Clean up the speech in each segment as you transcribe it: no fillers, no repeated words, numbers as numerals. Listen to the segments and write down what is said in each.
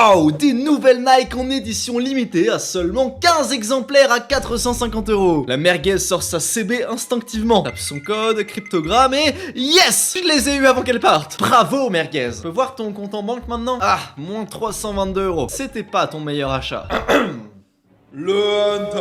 Waouh, des nouvelles Nike en édition limitée à seulement 15 exemplaires à 450 €. La merguez sort sa CB instinctivement, tape son code, cryptogramme et yes, je les ai eu avant qu'elle parte. Bravo merguez. Tu peux voir ton compte en banque maintenant? Ah, moins 322 €. C'était pas ton meilleur achat. Le Hunter.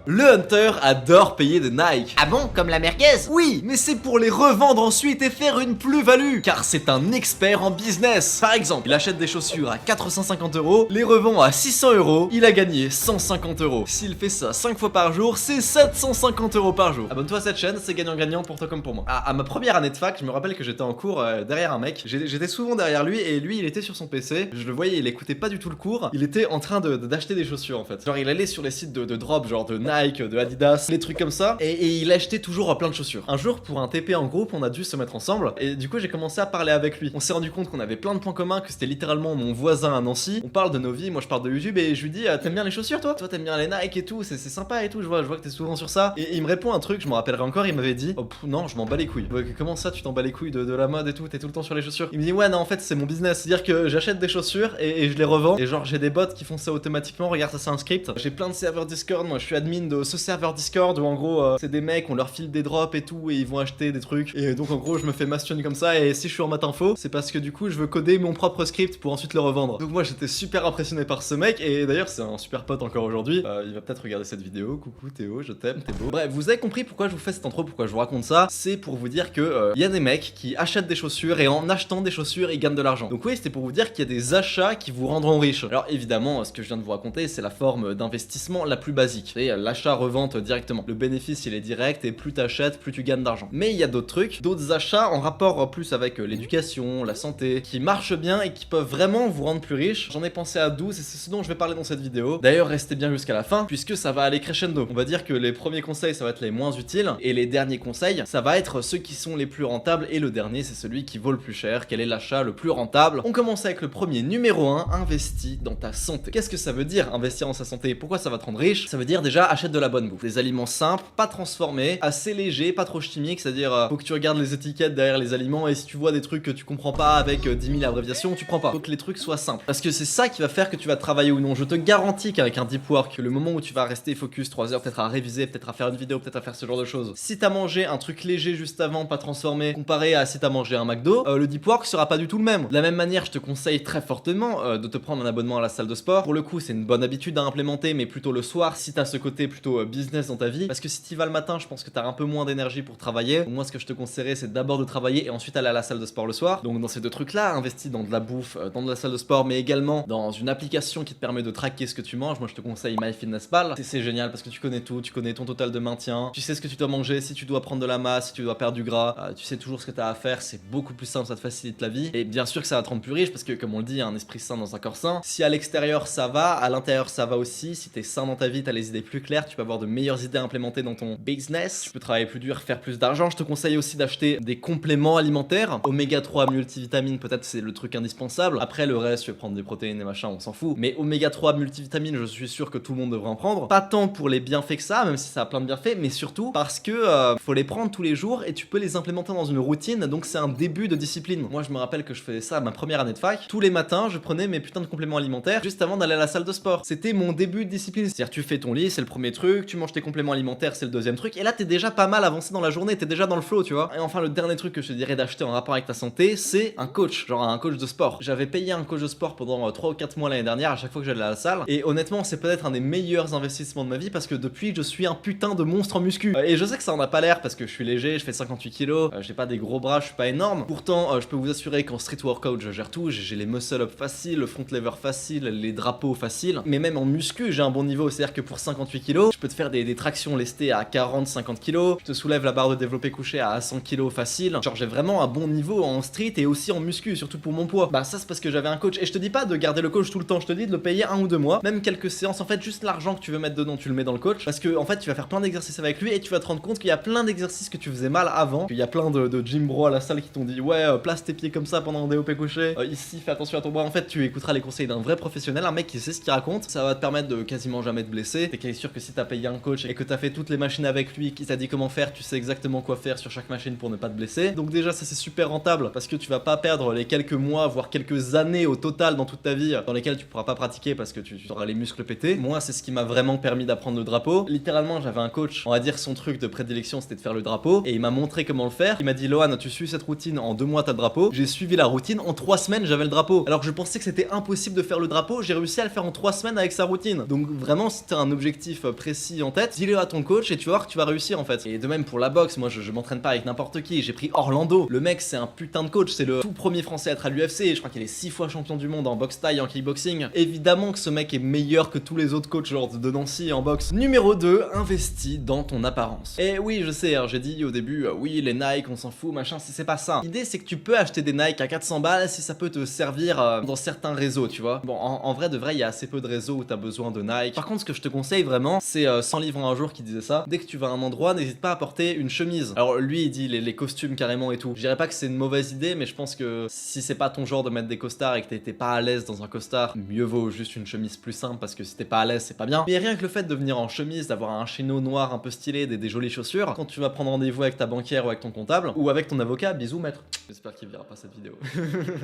Le Hunter adore payer des Nike. Ah bon, comme la merguez? Oui, mais c'est pour les revendre ensuite et faire une plus-value, car c'est un expert en business. Par exemple, il achète des chaussures à 450 €, les revend à 600 €, il a gagné 150 €. S'il fait ça 5 fois par jour, c'est 750 € par jour. Abonne-toi à cette chaîne, c'est gagnant-gagnant pour toi comme pour moi. À ma première année de fac, je me rappelle que j'étais en cours derrière un mec, j'étais souvent derrière lui et lui il était sur son PC, je le voyais, il écoutait pas du tout le cours, il était en train d'acheter des chaussures en fait. Genre il allait sur les sites de drop, genre de Nike, de Adidas, les trucs comme ça, et il achetait toujours plein de chaussures. Un jour, pour un TP en groupe, on a dû se mettre ensemble, et du coup, j'ai commencé à parler avec lui. On s'est rendu compte qu'on avait plein de points communs, que c'était littéralement mon voisin à Nancy. On parle de nos vies, moi je parle de YouTube, et je lui dis, t'aimes bien les chaussures toi? Toi t'aimes bien les Nike et tout, c'est sympa et tout, je vois que t'es souvent sur ça. Et il me répond un truc, je me rappellerai encore, il m'avait dit, oh non, je m'en bats les couilles. Comment ça, tu t'en bats les couilles de la mode et tout, t'es tout le temps sur les chaussures? Il me dit, ouais, non, en fait, c'est mon business. C'est-à-dire que j'achète des chaussures et je les revends, et genre, j'ai des bots qui font ça automatiquement. Regarde, ça c'est un script. J'ai plein de serveurs Discord, moi je suis admin de ce serveur Discord où en gros c'est des mecs, on leur file des drops et tout et ils vont acheter des trucs et donc en gros je me fais mastion comme ça et si je suis en maths info c'est parce que du coup je veux coder mon propre script pour ensuite le revendre. Donc moi j'étais super impressionné par ce mec et d'ailleurs c'est un super pote encore aujourd'hui, il va peut-être regarder cette vidéo. Coucou Théo, je t'aime, t'es beau. Bref, vous avez compris pourquoi je vous fais cette intro, pourquoi je vous raconte ça, c'est pour vous dire que y a des mecs qui achètent des chaussures et en achetant des chaussures ils gagnent de l'argent. Donc oui, c'était pour vous dire qu'il y a des achats qui vous rendront riche. Alors évidemment ce que je viens de vous raconter c'est la forme d'investissement la plus basique, c'est l'achat-revente directement. Le bénéfice il est direct et plus t'achètes, plus tu gagnes d'argent. Mais il y a d'autres trucs, d'autres achats en rapport plus avec l'éducation, la santé, qui marchent bien et qui peuvent vraiment vous rendre plus riche. J'en ai pensé à 12 et c'est ce dont je vais parler dans cette vidéo. D'ailleurs, restez bien jusqu'à la fin puisque ça va aller crescendo. On va dire que les premiers conseils ça va être les moins utiles et les derniers conseils ça va être ceux qui sont les plus rentables et le dernier c'est celui qui vaut le plus cher. Quel est l'achat le plus rentable? On commence avec le premier, numéro 1, investis dans ta santé. Qu'est-ce que ça veut dire investir dans sa santé? Pourquoi ça va te rendre riche? Ça veut dire déjà achète de la bonne bouffe, des aliments simples, pas transformés, assez léger, pas trop chimique, c'est-à-dire faut que tu regardes les étiquettes derrière les aliments et si tu vois des trucs que tu comprends pas avec 10 000 abréviations, tu prends pas. Faut que les trucs soient simples. Parce que c'est ça qui va faire que tu vas travailler ou non. Je te garantis qu'avec un deep work, le moment où tu vas rester focus 3 heures, peut-être à réviser, peut-être à faire une vidéo, peut-être à faire ce genre de choses. Si t'as mangé un truc léger juste avant, pas transformé, comparé à si t'as mangé un McDo, le deep work sera pas du tout le même. De la même manière, je te conseille très fortement de te prendre un abonnement à la salle de sport. Pour le coup, c'est une bonne habitude à implémenter, mais plutôt le soir si t'as ce côté plutôt business dans ta vie. Parce que si t'y vas le matin, je pense que t'as un peu moins d'énergie pour travailler. Donc moi ce que je te conseillerais c'est d'abord de travailler et ensuite aller à la salle de sport le soir. Donc dans ces deux trucs là, investis dans de la bouffe, dans de la salle de sport, mais également dans une application qui te permet de traquer ce que tu manges. Moi je te conseille MyFitnessPal. C'est génial parce que tu connais tout, tu connais ton total de maintien, tu sais ce que tu dois manger, si tu dois prendre de la masse, si tu dois perdre du gras, tu sais toujours ce que tu as à faire, c'est beaucoup plus simple, ça te facilite la vie. Et bien sûr que ça va te rendre plus riche parce que comme on le dit, il y a un esprit sain dans un corps sain. Si à l'extérieur ça va, à l'intérieur ça va aussi. Si t'es sain dans ta vie, t'as les idées plus claires, tu peux avoir de meilleures idées implémentées dans ton business, tu peux travailler plus dur, faire plus d'argent. Je te conseille aussi d'acheter des compléments alimentaires. Oméga 3 multivitamines, peut-être c'est le truc indispensable. Après le reste, tu vas prendre des protéines et machin, on s'en fout. Mais oméga 3 multivitamines, je suis sûr que tout le monde devrait en prendre. Pas tant pour les bienfaits que ça, même si ça a plein de bienfaits, mais surtout parce que faut les prendre tous les jours et tu peux les implémenter dans une routine. Donc c'est un début de discipline. Moi je me rappelle que je faisais ça à ma première année de fac. Tous les matins, je prenais mes putains de compléments alimentaires juste avant d'aller à la salle de sport. C'était mon début de discipline. C'est-à-dire tu fais ton lit, c'est le premier truc, tu manges tes compléments alimentaires, c'est le deuxième truc. Et là t'es déjà pas mal avancé dans la journée, t'es déjà dans le flow, tu vois. Et enfin le dernier truc que je te dirais d'acheter en rapport avec ta santé, c'est un coach, genre un coach de sport. J'avais payé un coach de sport pendant 3 ou 4 mois l'année dernière à chaque fois que j'allais à la salle. Et honnêtement c'est peut-être un des meilleurs investissements de ma vie parce que depuis je suis un putain de monstre en muscu. Et je sais que ça en a pas l'air parce que je suis léger, je fais 58 kilos, j'ai pas des gros bras, je suis pas énorme. Pourtant je peux vous assurer qu'en street workout je gère tout, j'ai les muscle up faciles, le front lever facile, les drapeaux faciles. Mais même en muscu j'ai un bon niveau, c'est-à-dire que pour 58 kilos, je peux te faire des tractions lestées à 40-50 kilos, je te soulève la barre de développé couché à 100 kilos facile. Genre j'ai vraiment un bon niveau en street et aussi en muscu, surtout pour mon poids. Bah ça c'est parce que j'avais un coach. Et je te dis pas de garder le coach tout le temps, je te dis de le payer 1 ou 2 mois, même quelques séances. En fait juste l'argent que tu veux mettre dedans tu le mets dans le coach, parce que en fait tu vas faire plein d'exercices avec lui et tu vas te rendre compte qu'il y a plein d'exercices que tu faisais mal avant, qu'il y a plein de gym bro à la salle qui t'ont dit ouais place tes pieds comme ça pendant un développé couché, ici fais attention à ton bras. En fait tu écouteras les conseils d'un vrai professionnel, un mec qui sait ce qu'il raconte. Ça va te permettre de quasiment jamais te blesser. T'es sûr que si t'as payé un coach et que t'as fait toutes les machines avec lui, qui t'a dit comment faire, tu sais exactement quoi faire sur chaque machine pour ne pas te blesser. Donc déjà ça c'est super rentable parce que tu vas pas perdre les quelques mois voire quelques années au total dans toute ta vie dans lesquelles tu pourras pas pratiquer parce que tu auras les muscles pétés. Moi c'est ce qui m'a vraiment permis d'apprendre le drapeau. Littéralement j'avais un coach, on va dire son truc de prédilection c'était de faire le drapeau et il m'a montré comment le faire. Il m'a dit Lohan tu suis cette routine, en 2 mois t'as le drapeau. J'ai suivi la routine, en 3 semaines j'avais le drapeau. Alors que je pensais que c'était impossible de faire le drapeau, j'ai réussi à le faire en 3 semaines avec sa routine. Donc vraiment si t'as un objectif précis en tête, dis-le à ton coach et tu vas voir que tu vas réussir en fait. Et de même pour la boxe, moi je m'entraîne pas avec n'importe qui, j'ai pris Orlando. Le mec c'est un putain de coach, c'est le tout premier français à être à l'UFC, je crois qu'il est 6 fois champion du monde en boxe thaï, en kickboxing. Évidemment que ce mec est meilleur que tous les autres coachs genre de Nancy en boxe. Numéro 2, investis dans ton apparence. Et oui je sais, j'ai dit au début, oui les Nike on s'en fout machin, c'est pas ça. L'idée c'est que tu peux acheter des Nike à 400 balles si ça peut te servir dans certains réseaux tu vois. Bon en vrai de vrai il y a assez peu de réseaux où t'as besoin de Nike. Par contre ce que je te conseille vraiment c'est 100 livres en un jour qui disait ça. Dès que tu vas à un endroit n'hésite pas à porter une chemise. Alors lui il dit les costumes carrément et tout. Je dirais pas que c'est une mauvaise idée mais je pense que si c'est pas ton genre de mettre des costards et que t'es pas à l'aise dans un costard, mieux vaut juste une chemise plus simple parce que si t'es pas à l'aise c'est pas bien. Mais rien que le fait de venir en chemise, d'avoir un chino noir un peu stylé, des jolies chaussures, quand tu vas prendre rendez-vous avec ta banquière ou avec ton comptable ou avec ton avocat, bisous maître. J'espère qu'il verra pas cette vidéo.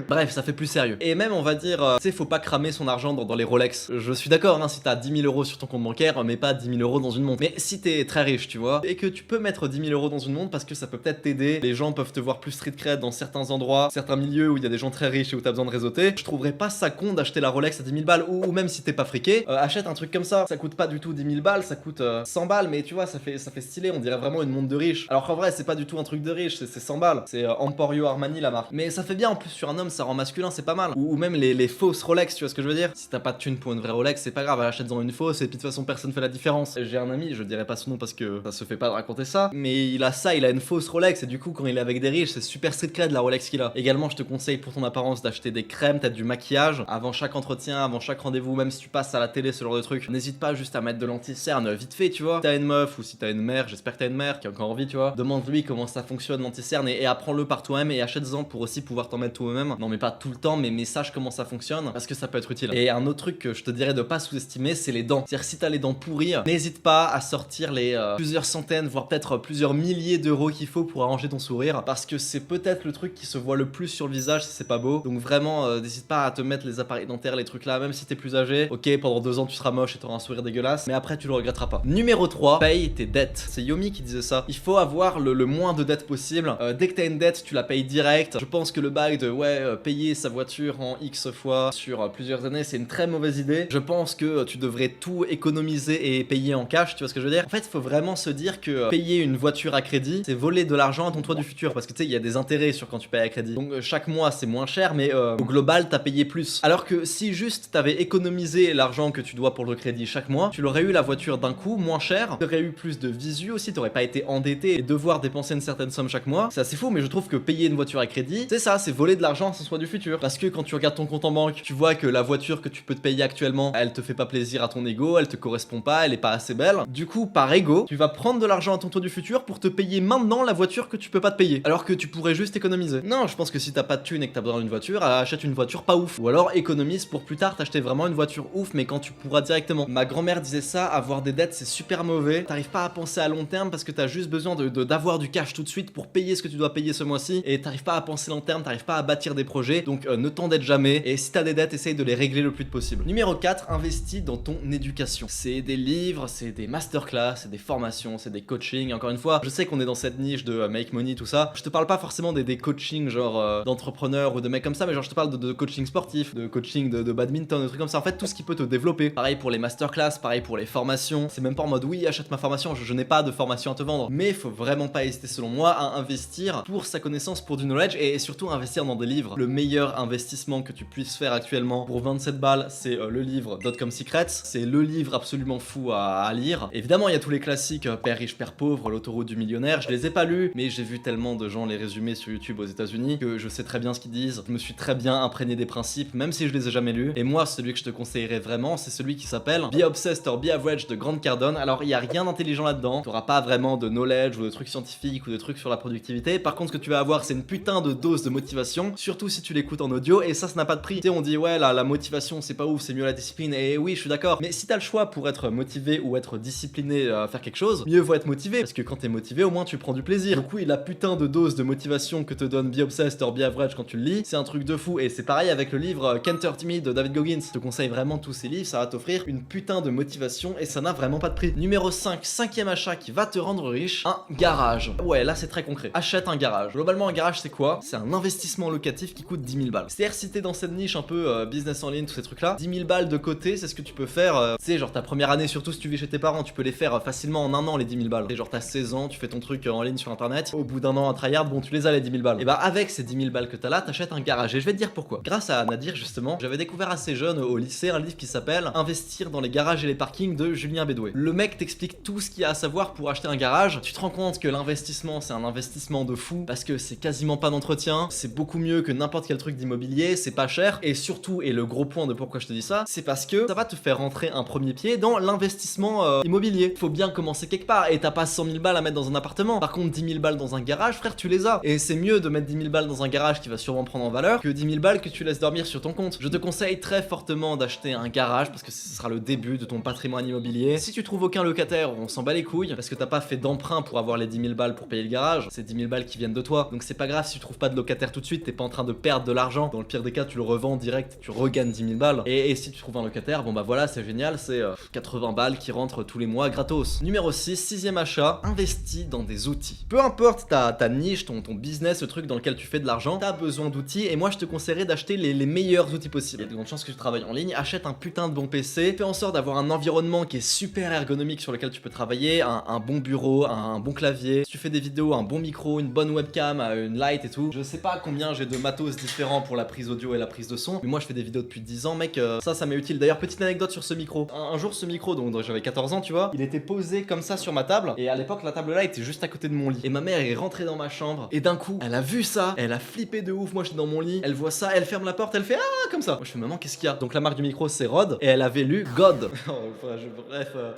Bref, ça fait plus sérieux. Et même on va dire, tu sais, faut pas cramer son argent dans les Rolex. Je suis d'accord, hein, si t'as 10 000 euros sur ton compte bancaire, mets pas 10 000 euros dans une montre. Mais si t'es très riche, tu vois, et que tu peux mettre 10 000 euros dans une montre parce que ça peut peut-être t'aider, les gens peuvent te voir plus street cred dans certains endroits, certains milieux où il y a des gens très riches et où t'as besoin de réseauter, je trouverais pas ça con d'acheter la Rolex à 10 000 balles ou même si t'es pas friqué, achète un truc comme ça. Ça coûte pas du tout 10 000 balles, ça coûte 100 balles, mais tu vois, ça fait stylé, on dirait vraiment une montre de riche. Alors qu'en vrai, c'est pas du tout un truc de riche, c'est 100 balles. C'est Emporio Armani la marque. Mais ça fait bien en plus sur un homme, ça rend masculin, c'est pas mal. Ou même les fausses Rolex, tu vois ce que je veux dire. Si t'as pas de thune pour une vraie Rolex, c'est pas grave, achète-en une fausse et puis de toute façon personne fait la différence. J'ai un ami, je dirais pas son nom parce que ça se fait pas de raconter ça, mais il a une fausse Rolex et du coup quand il est avec des riches, c'est super street cred la Rolex qu'il a. Également, je te conseille pour ton apparence d'acheter des crèmes, peut-être du maquillage avant chaque entretien, avant chaque rendez-vous, même si tu passes à la télé, ce genre de truc. N'hésite pas juste à mettre de l'anti-cerne vite fait, tu vois. Si t'as une meuf ou si t'as une mère, j'espère que t'as une mère qui a encore envie, tu vois. Demande-lui comment ça fonctionne l'anti-cerne et apprends-le par toi-même et achète-en pour aussi pouvoir t'en mettre toi-même. Non mais pas tout le temps, mais sache comment ça fonctionne parce que ça peut être utile. Et un autre truc que je te dirais de pas sous-estimer, c'est les dents. C'est-à-dire si t'as les dents pourries, n'hésite pas à sortir les plusieurs centaines, voire peut-être plusieurs milliers d'euros qu'il faut pour arranger ton sourire parce que c'est peut-être le truc qui se voit le plus sur le visage si c'est pas beau. Donc vraiment, n'hésite pas à te mettre les appareils dentaires, les trucs là, même si t'es plus âgé. Ok, pendant 2 ans tu seras moche et t'auras un sourire dégueulasse, mais après tu le regretteras pas. Numéro 3, paye tes dettes. C'est Yomi qui disait ça. Il faut avoir le moins de dettes possible. Dès que t'as une dette, tu la payes direct. Je pense que le bail de payer sa voiture en X fois sur plusieurs années, c'est une très mauvaise idée. Je pense que tu devrais tout économiser et payer en cash, tu vois ce que je veux dire. En fait, il faut vraiment se dire que payer une voiture à crédit, c'est voler de l'argent à ton toit du futur parce que tu sais, il y a des intérêts sur quand tu payes à crédit. Donc chaque mois, c'est moins cher, mais au global, t'as payé plus. Alors que si juste t'avais économisé l'argent que tu dois pour le crédit chaque mois, tu l'aurais eu la voiture d'un coup moins cher, t'aurais eu plus de visu aussi, t'aurais pas été endetté et devoir dépenser une certaine somme chaque mois. C'est assez fou, mais je trouve que payer une voiture à crédit, c'est ça, c'est voler de l'argent à son toit du futur. Parce que quand tu regardes ton compte en banque, tu vois que la voiture que tu peux te payer actuellement, elle te fait pas plaisir à ton ego, elle te correspond pas, elle est pas assez belle. Du coup, par ego, tu vas prendre de l'argent à ton toit du futur pour te payer maintenant la voiture que tu peux pas te payer. Alors que tu pourrais juste économiser. Non, je pense que si t'as pas de thune et que t'as besoin d'une voiture, achète une voiture pas ouf. Ou alors économise pour plus tard t'acheter vraiment une voiture ouf, mais quand tu pourras directement. Ma grand-mère disait ça, avoir des dettes c'est super mauvais. T'arrives pas à penser à long terme parce que t'as juste besoin d'avoir du cash tout de suite pour payer ce que tu dois payer ce mois-ci. Et t'arrives pas à penser long terme, t'arrives pas à bâtir des projets. Donc ne t'endette jamais. Et si t'as des dettes, essaye de les régler le plus vite possible. Numéro 4, investis dans ton éducation. C'est des livres, c'est des masterclass, c'est des formations, c'est des coachings. Encore une fois, je sais qu'on est dans cette niche de make money, tout ça. Je te parle pas forcément des coachings genre d'entrepreneurs ou de mecs comme ça, mais genre je te parle de coaching sportif, de coaching de badminton, de trucs comme ça. En fait, tout ce qui peut te développer. Pareil pour les masterclass, pareil pour les formations. C'est même pas en mode oui, achète ma formation, je n'ai pas de formation à te vendre. Mais faut vraiment pas hésiter, selon moi, à investir pour sa connaissance, pour du knowledge et surtout investir dans des livres. Le meilleur investissement que tu puisses faire actuellement pour 27 balles, c'est le livre Dotcom Secrets. C'est le livre absolument fou à lire. Évidemment, il y a tous les classiques, Père riche, Père pauvre, l'autoroute du millionnaire. Je les ai pas lus, mais j'ai vu tellement de gens les résumer sur YouTube aux États-Unis que je sais très bien ce qu'ils disent. Je me suis très bien imprégné des principes, même si je les ai jamais lus. Et moi, celui que je te conseillerais vraiment, c'est celui qui s'appelle Be Obsessed or Be Average de Grant Cardone. Alors, il y a rien d'intelligent là-dedans. T'auras pas vraiment de knowledge ou de trucs scientifiques ou de trucs sur la productivité. Par contre, ce que tu vas avoir, c'est une putain de dose de motivation, surtout si tu l'écoutes en audio. Et ça n'a pas de prix. Tu sais, on dit ouais, la motivation, c'est pas ouf, c'est mieux la discipline. Et oui, je suis d'accord. Mais si t'as le choix pour être motivé motivé ou être discipliné à faire quelque chose, mieux vaut être motivé, parce que quand t'es motivé, au moins tu prends du plaisir. Donc oui, la putain de dose de motivation que te donne Be Obsessed or Be Average quand tu le lis, c'est un truc de fou. Et c'est pareil avec le livre Can't Hurt Me de David Goggins. Je te conseille vraiment tous ces livres, ça va t'offrir une putain de motivation et ça n'a vraiment pas de prix. Numéro 5, cinquième achat qui va te rendre riche, un garage. Ouais, là c'est très concret. Achète un garage. Globalement, un garage c'est quoi? C'est un investissement locatif qui coûte 10 000 balles. C'est-à-dire si t'es dans cette niche un peu business en ligne, tous ces trucs là, 10 000 balles de côté, c'est ce que tu peux faire. Tu sais, genre ta première année, surtout si tu vis chez tes parents, tu peux les faire facilement en un an les 10 000 balles. Et genre t'as 16 ans, tu fais ton truc en ligne sur internet, au bout d'un an à tryhard, bon tu les as les 10 000 balles. Et bah avec ces 10 000 balles que t'as là, t'achètes un garage. Et je vais te dire pourquoi. Grâce à Nadir justement, j'avais découvert assez jeune au lycée un livre qui s'appelle Investir dans les garages et les parkings de Julien Bédoué. Le mec t'explique tout ce qu'il y a à savoir pour acheter un garage. Tu te rends compte que l'investissement c'est un investissement de fou parce que c'est quasiment pas d'entretien, c'est beaucoup mieux que n'importe quel truc d'immobilier, c'est pas cher et surtout, et le gros point de pourquoi je te dis ça, c'est parce que ça va te faire rentrer un premier pied dans l'investissement immobilier. Faut bien commencer quelque part et t'as pas 100 000 balles à mettre dans un appartement. Par contre 10 000 balles dans un garage, frère, tu les as. Et c'est mieux de mettre 10 000 balles dans un garage qui va sûrement prendre en valeur que 10 000 balles que tu laisses dormir sur ton compte. Je te conseille très fortement d'acheter un garage parce que ce sera le début de ton patrimoine immobilier. Si tu trouves aucun locataire, on s'en bat les couilles parce que t'as pas fait d'emprunt pour avoir les 10 000 balles pour payer le garage. C'est 10 000 balles qui viennent de toi. Donc c'est pas grave si tu trouves pas de locataire tout de suite, t'es pas en train de perdre de l'argent. Dans le pire des cas, tu le revends direct, tu regagnes 10 000 balles. Et si tu trouves un locataire, bon bah voilà, c'est génial, c'est 80 balles qui rentrent tous les mois gratos. Numéro 6, sixième achat, investis dans des outils. Peu importe ta niche, ton business, le truc dans lequel tu fais de l'argent, t'as besoin d'outils et moi je te conseillerais d'acheter les meilleurs outils possibles. Il y a de grandes chances que tu travailles en ligne, achète un putain de bon PC, fais en sorte d'avoir un environnement qui est super ergonomique sur lequel tu peux travailler, un bon bureau, un bon clavier. Si tu fais des vidéos, un bon micro, une bonne webcam, une light et tout. Je sais pas combien j'ai de matos différents pour la prise audio et la prise de son, mais moi je fais des vidéos depuis 10 ans, mec, ça m'est utile. D'ailleurs, petite anecdote sur ce micro. Un jour, ce micro, donc j'avais 14 ans, tu vois, il était posé comme ça sur ma table, et à l'époque, la table là était juste à côté de mon lit. Et ma mère est rentrée dans ma chambre, et d'un coup, elle a vu ça, elle a flippé de ouf. Moi, j'étais dans mon lit, elle voit ça, elle ferme la porte, elle fait ah, comme ça. Moi, je fais maman, qu'est-ce qu'il y a? Donc, la marque du micro, c'est Rode, et elle avait lu God.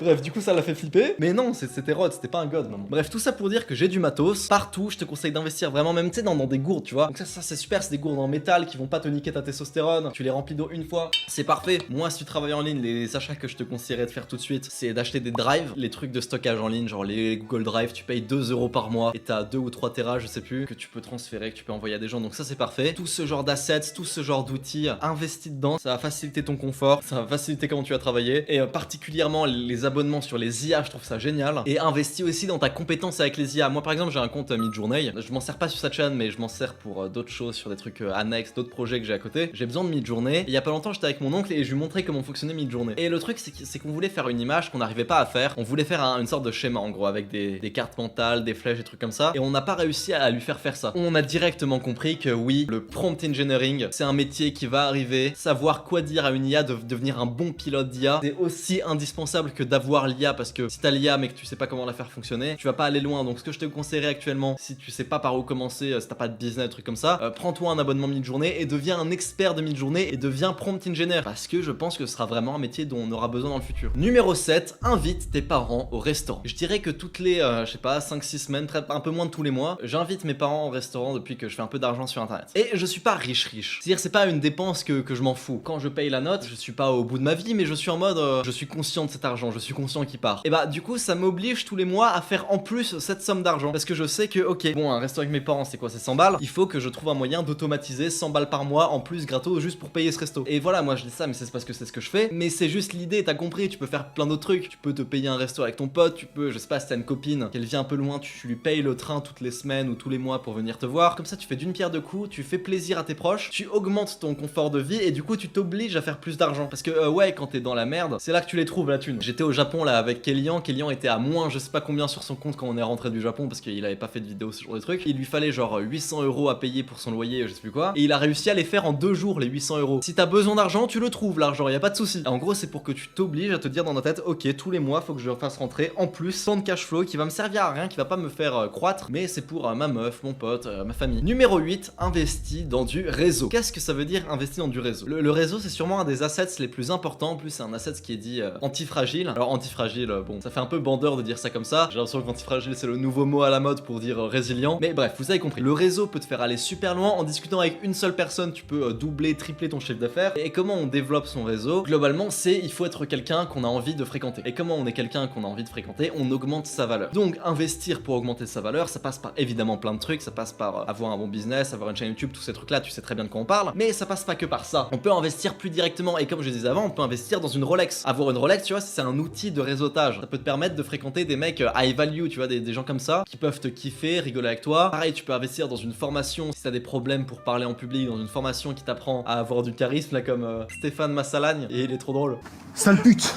Bref, du coup, ça l'a fait flipper, mais non, c'était Rode, c'était pas un God, maman. Bref, tout ça pour dire que j'ai du matos partout. Je te conseille d'investir vraiment, même, tu sais, dans des gourdes, tu vois. Donc, ça c'est super, c'est des gourdes en métal qui vont pas te niquer ta testostérone. Tu les remplis d'eau une fois, c'est parfait. Moi, si tu travailles en ligne, les achats que je te conseillerais de faire tout de suite, c'est d'acheter des drives, les trucs de stockage en ligne, genre les Google Drive, tu payes 2 € par mois et t'as 2 ou 3 Tera, je sais plus, que tu peux transférer, que tu peux envoyer à des gens. Donc ça, c'est parfait. Tout ce genre d'assets, tout ce genre d'outils, investis dedans, ça va faciliter ton confort, ça va faciliter comment tu vas travailler. Et particulièrement les abonnements sur les IA, je trouve ça génial. Et investis aussi dans ta compétence avec les IA. Moi, par exemple, j'ai un compte Midjourney. Je m'en sers pas sur cette chaîne, mais je m'en sers pour d'autres choses, sur des trucs annexes, d'autres projets que j'ai à côté. J'ai besoin de Midjourney. Il y a pas longtemps, j'étais avec mon oncle et je lui montrais comment fonctionnait Midjourney. Et le truc, c'est qu'on voulait faire une image qu'on n'arrivait pas à faire. On voulait faire une sorte de schéma en gros, avec des cartes mentales, des flèches, des trucs comme ça. Et on n'a pas réussi à lui faire ça. On a directement compris que oui, le prompt engineering, c'est un métier qui va arriver. Savoir quoi dire à une IA, de devenir un bon pilote d'IA, c'est aussi indispensable que d'avoir l'IA, parce que si t'as l'IA mais que tu sais pas comment la faire fonctionner, tu vas pas aller loin. Donc ce que je te conseillerais actuellement, si tu sais pas par où commencer, si t'as pas de business, truc comme ça, prends-toi un abonnement Midjourney et deviens un expert de Midjourney et deviens prompt engineer, parce que je pense que ce sera vraiment un métier dont on aura besoin dans le futur. Numéro 7, invite tes parents au restaurant. Je dirais que toutes les, je sais pas, 5-6 semaines, un peu moins de tous les mois, j'invite mes parents au restaurant depuis que je fais un peu d'argent sur internet. Et je suis pas riche. C'est-à-dire c'est pas une dépense que je m'en fous. Quand je paye la note, je suis pas au bout de ma vie, mais je suis en mode, je suis conscient de cet argent, je suis conscient qu'il part. Et bah du coup ça m'oblige tous les mois à faire en plus cette somme d'argent, parce que je sais que ok, bon, un restaurant avec mes parents c'est quoi, c'est 100 balles, il faut que je trouve un moyen d'automatiser 100 balles par mois en plus gratos juste pour payer ce resto. Et voilà, moi je dis ça, mais c'est parce que c'est ce que je fais, mais c'est juste l'idée, t'as compris, tu peux faire plein d'autres trucs, tu peux te payer un resto avec ton pote, tu peux, je sais pas, si t'as une copine, qu'elle vient un peu loin, tu lui payes le train toutes les semaines ou tous les mois pour venir te voir, comme ça tu fais d'une pierre deux coups, tu fais plaisir à tes proches, tu augmentes ton confort de vie et du coup tu t'obliges à faire plus d'argent, parce que ouais, quand t'es dans la merde, c'est là que tu les trouves la thune. J'étais au Japon là avec Kélian était à moins je sais pas combien sur son compte quand on est rentré du Japon, parce qu'il avait pas fait de vidéo, ce genre de truc. Il lui fallait genre 800 € à payer pour son loyer, je sais plus quoi, et il a réussi à les faire en 2 jours, les 800 €. Si t'as besoin d'argent, tu le trouves l'argent, y a pas de souci. En gros, c'est pour que tu t'obliges à te dire dans ta tête, ok, tous les mois faut que je fasse rentrer en plus tant de cash flow qui va me servir à rien, qui va pas me faire croître, mais c'est pour ma meuf, mon pote, ma famille. Numéro 8, investis dans du réseau. Qu'est-ce que ça veut dire investir dans du réseau? Le réseau, c'est sûrement un des assets les plus importants. En plus, c'est un asset qui est dit antifragile. Alors antifragile, bon, ça fait un peu bandeur de dire ça comme ça. J'ai l'impression qu'antifragile c'est le nouveau mot à la mode pour dire résilient. Mais bref, vous avez compris. Le réseau peut te faire aller super loin. En discutant avec une seule personne, tu peux doubler, tripler ton chiffre d'affaires. Et comment on développe son réseau? Globalement, il faut être quelqu'un qu'on a envie envie de fréquenter. Et comment on est quelqu'un qu'on a envie de fréquenter, on augmente sa valeur. Donc investir pour augmenter sa valeur, ça passe par évidemment plein de trucs, ça passe par avoir un bon business, avoir une chaîne YouTube, tous ces trucs là, tu sais très bien de quoi on parle, mais ça passe pas que par ça. On peut investir plus directement, et comme je disais avant, on peut investir dans une Rolex. Avoir une Rolex, tu vois, c'est un outil de réseautage. Ça peut te permettre de fréquenter des mecs high value, tu vois, des gens comme ça, qui peuvent te kiffer, rigoler avec toi. Pareil, tu peux investir dans une formation, si t'as des problèmes pour parler en public, dans une formation qui t'apprend à avoir du charisme, là comme Stéphane Massalagne, et il est trop drôle. Sale pute.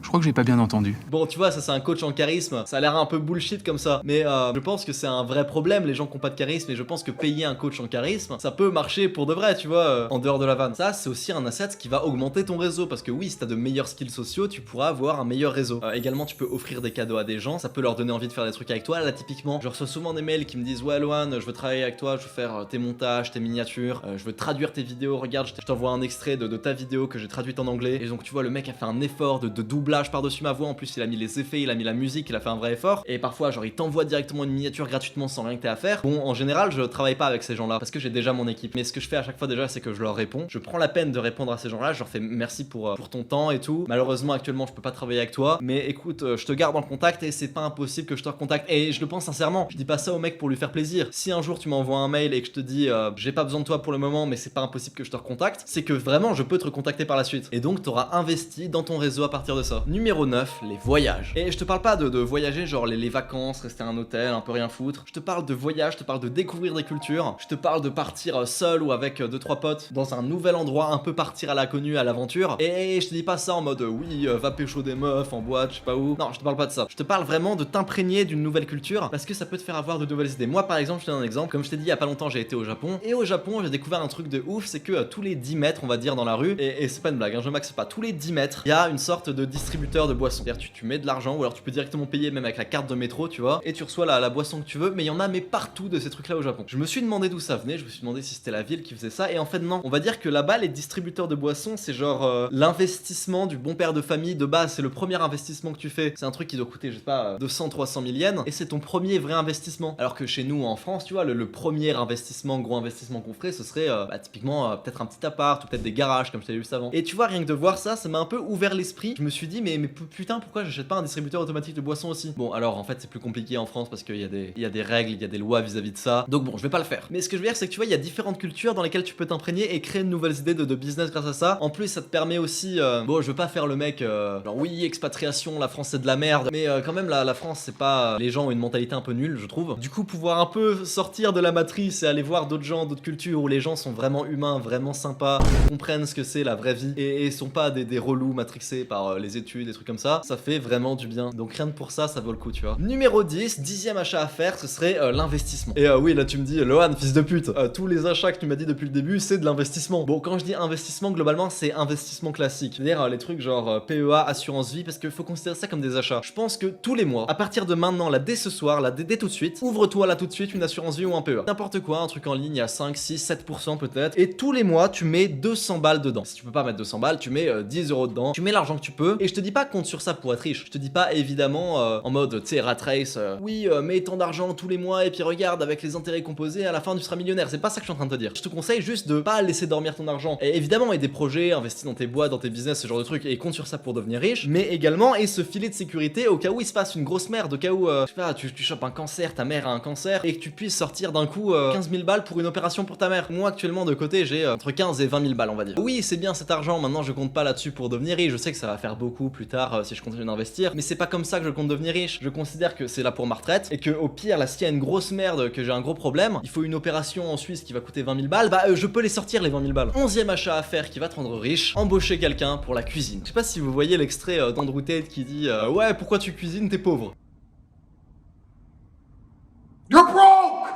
Je crois que j'ai pas bien entendu. Bon, tu vois, ça c'est un coach en charisme, ça a l'air un peu bullshit comme ça, mais je pense que c'est un vrai problème, les gens qui ont pas de charisme, et je pense que payer un coach en charisme, ça peut marcher pour de vrai, tu vois, en dehors de la vanne. Ça, c'est aussi un asset qui va augmenter ton réseau, parce que oui, si t'as de meilleurs skills sociaux, tu pourras avoir un meilleur réseau. Également, tu peux offrir des cadeaux à des gens, ça peut leur donner envie de faire des trucs avec toi. Là, typiquement, je reçois souvent des mails qui me disent: ouais, Lohan, je veux travailler avec toi, je veux faire tes montages, tes miniatures, je veux traduire tes vidéos, regarde, je t'envoie un extrait de ta vidéo que j'ai traduite en anglais. Et donc, tu vois, le mec a fait un effort de doublage par-dessus ma voix. En plus, il a mis les effets, il a mis la musique, il a fait un vrai effort. Et parfois, genre, il t'envoie directement une miniature gratuitement sans rien que t'aies à faire. Bon, en général, je travaille pas avec ces gens-là parce que j'ai déjà mon équipe. Mais ce que je fais à chaque fois déjà, c'est que je leur réponds. Je prends la peine de répondre à ces gens-là. Je leur fais merci pour ton temps et tout. Malheureusement, actuellement, je peux pas travailler avec toi. Mais écoute, je te garde en contact et c'est pas impossible que je te recontacte. Et je le pense sincèrement. Je dis pas ça au mec pour lui faire plaisir. Si un jour tu m'envoies un mail et que je te dis j'ai pas besoin de toi pour le moment, mais c'est pas impossible que je te recontacte, c'est que vraiment je peux te recontacter par la suite. Et donc, t'auras investi dans ton réseau à partir de ça. Numéro 9, les voyages. Et je te parle pas de voyager genre les vacances, rester à un hôtel, un peu rien foutre. Je te parle de voyage, je te parle de découvrir des cultures. Je te parle de partir seul ou avec 2-3 potes dans un nouvel endroit, un peu partir à l'inconnu, à l'aventure. Et je te dis pas ça en mode oui, va pécho des meufs en boîte, je sais pas où. Non, je te parle pas de ça. Je te parle vraiment de t'imprégner d'une nouvelle culture parce que ça peut te faire avoir de nouvelles idées. Moi par exemple, je te donne un exemple. Comme je t'ai dit il y a pas longtemps, j'ai été au Japon. Et au Japon, j'ai découvert un truc de ouf, c'est que tous les 10 mètres, on va dire, dans la rue, et c'est pas une blague, hein, je maxe pas, tous les 10 mètres, il y a une sorte de distributeur de boissons. C'est-à-dire tu mets de l'argent ou alors tu peux directement payer même avec la carte de métro, tu vois, et tu reçois la boisson que tu veux, mais il y en a mais partout de ces trucs là au Japon. Je me suis demandé d'où ça venait, je me suis demandé si c'était la ville qui faisait ça, et en fait non. On va dire que là-bas, les distributeurs de boissons, c'est genre l'investissement du bon père de famille de base, c'est le premier investissement que tu fais. C'est un truc qui doit coûter, je sais pas, 200-300 000 yens, et c'est ton premier vrai investissement. Alors que chez nous en France, tu vois, le premier investissement, gros investissement qu'on ferait, ce serait typiquement peut-être un petit appart ou peut-être des garages comme je t'avais vu avant. Et tu vois, rien que de voir ça, ça m'a un peu ouvert l'esprit. Je me suis dit mais putain, pourquoi j'achète pas un distributeur automatique de boissons aussi? Bon, alors en fait c'est plus compliqué en France parce qu'il y a des règles, il y a des lois vis-à-vis de ça. Donc bon, je vais pas le faire. Mais ce que je veux dire, c'est que tu vois, il y a différentes cultures dans lesquelles tu peux t'imprégner et créer de nouvelles idées de business grâce à ça. En plus, ça te permet aussi, bon, je veux pas faire le mec, genre oui, expatriation, la France c'est de la merde, mais quand même la France c'est pas, les gens ont une mentalité un peu nulle, je trouve. Du coup, pouvoir un peu sortir de la matrice et aller voir d'autres gens, d'autres cultures où les gens sont vraiment humains, vraiment sympas, comprennent ce que c'est la vraie vie et sont pas des relous matrixés par les études, des trucs comme ça fait vraiment du bien. Donc rien que pour ça, ça vaut le coup, tu vois. Numéro 10, 10e achat à faire, ce serait l'investissement. Et oui, là tu me dis, Lohan, fils de pute, tous les achats que tu m'as dit depuis le début, c'est de l'investissement. Bon, quand je dis investissement, globalement, c'est investissement classique. C'est-à-dire les trucs genre PEA, assurance vie, parce qu'il faut considérer ça comme des achats. Je pense que tous les mois, à partir de maintenant, là, dès ce soir, là, dès tout de suite, ouvre-toi là tout de suite une assurance vie ou un PEA. N'importe quoi, un truc en ligne à 5, 6, 7% peut-être. Et tous les mois, tu mets 200 balles dedans. Si tu peux pas mettre 200 balles, tu mets 10 euros dedans. Tu mets l'argent que tu peux. Et je te dis pas compte sur ça pour être riche. Je te dis pas évidemment en mode, tu sais, rat race, oui, mets tant d'argent tous les mois et puis regarde, avec les intérêts composés, à la fin tu seras millionnaire. C'est pas ça que je suis en train de te dire. Je te conseille juste de pas laisser dormir ton argent. Et évidemment, et des projets, investis dans tes boîtes, dans tes business, ce genre de trucs, et compte sur ça pour devenir riche. Mais également, et ce filet de sécurité au cas où il se passe une grosse merde, au cas où, je sais pas, tu chopes un cancer, ta mère a un cancer, et que tu puisses sortir d'un coup 15 000 balles pour une opération pour ta mère. Moi, actuellement, de côté, j'ai entre 15 et 20 000 balles, on va dire. Oui, c'est bien cet argent, maintenant je compte pas là-dessus pour devenir riche. Je sais que ça va faire beaucoup plus tard si je continue d'investir, mais c'est pas comme ça que je compte devenir riche. Je considère que c'est là pour ma retraite, et que au pire, là, s'il y a une grosse merde, que j'ai un gros problème, il faut une opération en Suisse qui va coûter 20 000 balles, bah je peux les sortir les 20 000 balles. 11e achat à faire qui va te rendre riche, embaucher quelqu'un pour la cuisine. Je sais pas si vous voyez l'extrait d'Andrew Tate qui dit ouais, pourquoi tu cuisines, t'es pauvre. You're broke!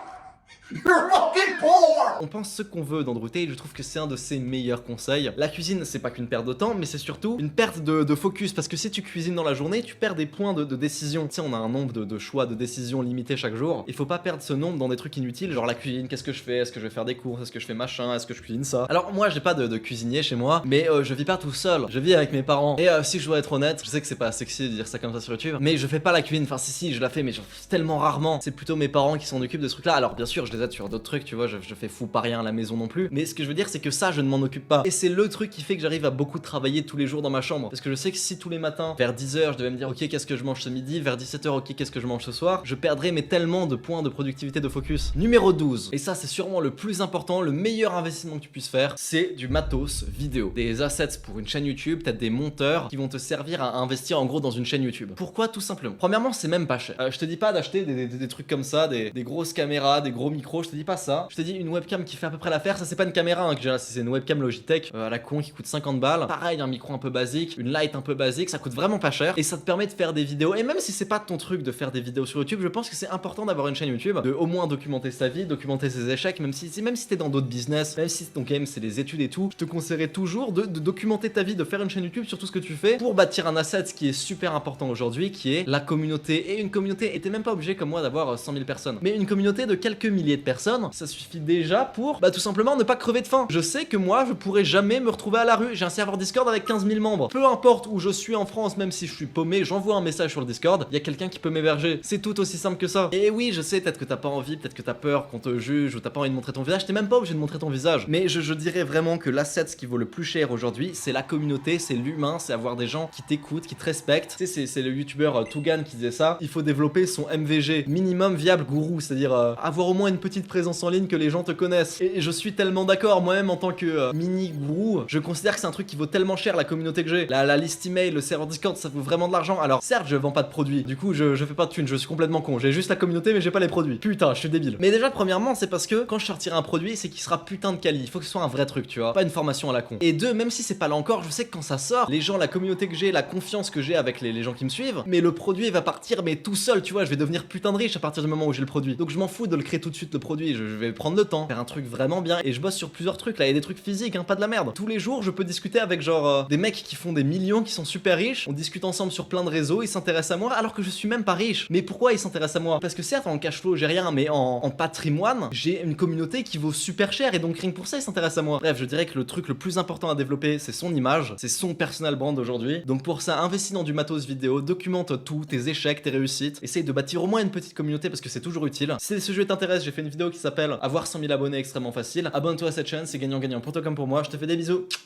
You're fucking poor! On pense ce qu'on veut d'Andrew Tate, je trouve que c'est un de ses meilleurs conseils. La cuisine, c'est pas qu'une perte de temps, mais c'est surtout une perte de focus, parce que si tu cuisines dans la journée, tu perds des points de décision. Tu sais, on a un nombre de choix de décisions limité chaque jour. Il faut pas perdre ce nombre dans des trucs inutiles, genre la cuisine, qu'est-ce que je fais? Est-ce que je vais faire des courses? Est-ce que je fais machin? Est-ce que je cuisine ça? Alors moi, j'ai pas de cuisinier chez moi, mais je vis pas tout seul, je vis avec mes parents. Et si je dois être honnête, je sais que c'est pas sexy de dire ça comme ça sur YouTube, mais je fais pas la cuisine, enfin si, je la fais, mais genre tellement rarement. C'est plutôt mes parents qui s'en occupent de ce truc là. Alors bien sûr, je Z sur d'autres trucs, tu vois, je fais fou pas rien à la maison non plus. Mais ce que je veux dire, c'est que ça, je ne m'en occupe pas. Et c'est le truc qui fait que j'arrive à beaucoup travailler tous les jours dans ma chambre. Parce que je sais que si tous les matins, vers 10h, je devais me dire, ok, qu'est-ce que je mange ce midi, vers 17h, ok, qu'est-ce que je mange ce soir, je perdrais mais tellement de points de productivité, de focus. Numéro 12. Et ça, c'est sûrement le plus important, le meilleur investissement que tu puisses faire, c'est du matos vidéo. Des assets pour une chaîne YouTube, peut-être des monteurs qui vont te servir à investir en gros dans une chaîne YouTube. Pourquoi? Tout simplement. Premièrement, c'est même pas cher. Je te dis pas d'acheter des trucs comme ça, des grosses caméras, des gros micros, je te dis pas ça. Je te dis une webcam qui fait à peu près l'affaire, ça c'est pas une caméra hein, que j'ai là, c'est une webcam Logitech à la con qui coûte 50 balles. Pareil, un micro un peu basique, une light un peu basique, ça coûte vraiment pas cher et ça te permet de faire des vidéos. Et même si c'est pas ton truc de faire des vidéos sur YouTube, je pense que c'est important d'avoir une chaîne YouTube, de au moins documenter sa vie, documenter ses échecs, même si t'es dans d'autres business, même si ton game c'est les études et tout, je te conseillerais toujours de documenter ta vie, de faire une chaîne YouTube sur tout ce que tu fais pour bâtir un asset qui est super important aujourd'hui, qui est la communauté. Et une communauté, et t'es même pas obligé comme moi d'avoir 100 000 personnes, mais une communauté de quelques milliers de personnes, ça suffit déjà pour tout simplement ne pas crever de faim. Je sais que moi je pourrais jamais me retrouver à la rue, j'ai un serveur Discord avec 15 000 membres, peu importe où je suis en France, même si je suis paumé, j'envoie un message sur le Discord, il y a quelqu'un qui peut m'héberger, c'est tout aussi simple que ça. Et oui, je sais, peut-être que t'as pas envie, peut-être que t'as peur qu'on te juge ou t'as pas envie de montrer ton visage, t'es même pas obligé de montrer ton visage, mais je dirais vraiment que l'asset qui vaut le plus cher aujourd'hui, c'est la communauté, c'est l'humain, c'est avoir des gens qui t'écoutent, qui te respectent. Tu sais, c'est le youtubeur Tougan qui disait ça, il faut développer son MVG, minimum viable gourou, c'est-à-dire avoir au moins une petite présence en ligne, que les gens te connaissent. Et je suis tellement d'accord, moi-même en tant que mini gourou, je considère que c'est un truc qui vaut tellement cher, la communauté que j'ai. La liste email, le serveur Discord, ça vaut vraiment de l'argent. Alors certes, je vends pas de produits, du coup je fais pas de thunes, je suis complètement con, j'ai juste la communauté mais j'ai pas les produits. Putain, je suis débile. Mais déjà premièrement, c'est parce que quand je sortirai un produit, c'est qu'il sera putain de quali, il faut que ce soit un vrai truc, tu vois, pas une formation à la con. Et deux, même si c'est pas là encore, je sais que quand ça sort, les gens, la communauté que j'ai, la confiance que j'ai avec les gens qui me suivent, mais le produit va partir mais tout seul, tu vois, je vais devenir putain de riche à partir du moment où j'ai le produit. Donc je m'en fous de le créer tout de suite le produit, je vais prendre le temps, faire un truc vraiment bien, et je bosse sur plusieurs trucs là, il y a des trucs physiques, hein, pas de la merde. Tous les jours, je peux discuter avec genre des mecs qui font des millions, qui sont super riches, on discute ensemble sur plein de réseaux, ils s'intéressent à moi alors que je suis même pas riche. Mais pourquoi ils s'intéressent à moi? Parce que certes en cash flow j'ai rien, mais en patrimoine, j'ai une communauté qui vaut super cher et donc rien que pour ça ils s'intéressent à moi. Bref, je dirais que le truc le plus important à développer, c'est son image, c'est son personal brand aujourd'hui. Donc pour ça, investis dans du matos vidéo, documente tout, tes échecs, tes réussites, essaye de bâtir au moins une petite communauté parce que c'est toujours utile. Si ce jeu t'intéresse, j'ai fait une vidéo qui s'appelle avoir 100 000 abonnés extrêmement facile. Abonne-toi à cette chaîne, c'est gagnant-gagnant pour toi comme pour moi. Je te fais des bisous.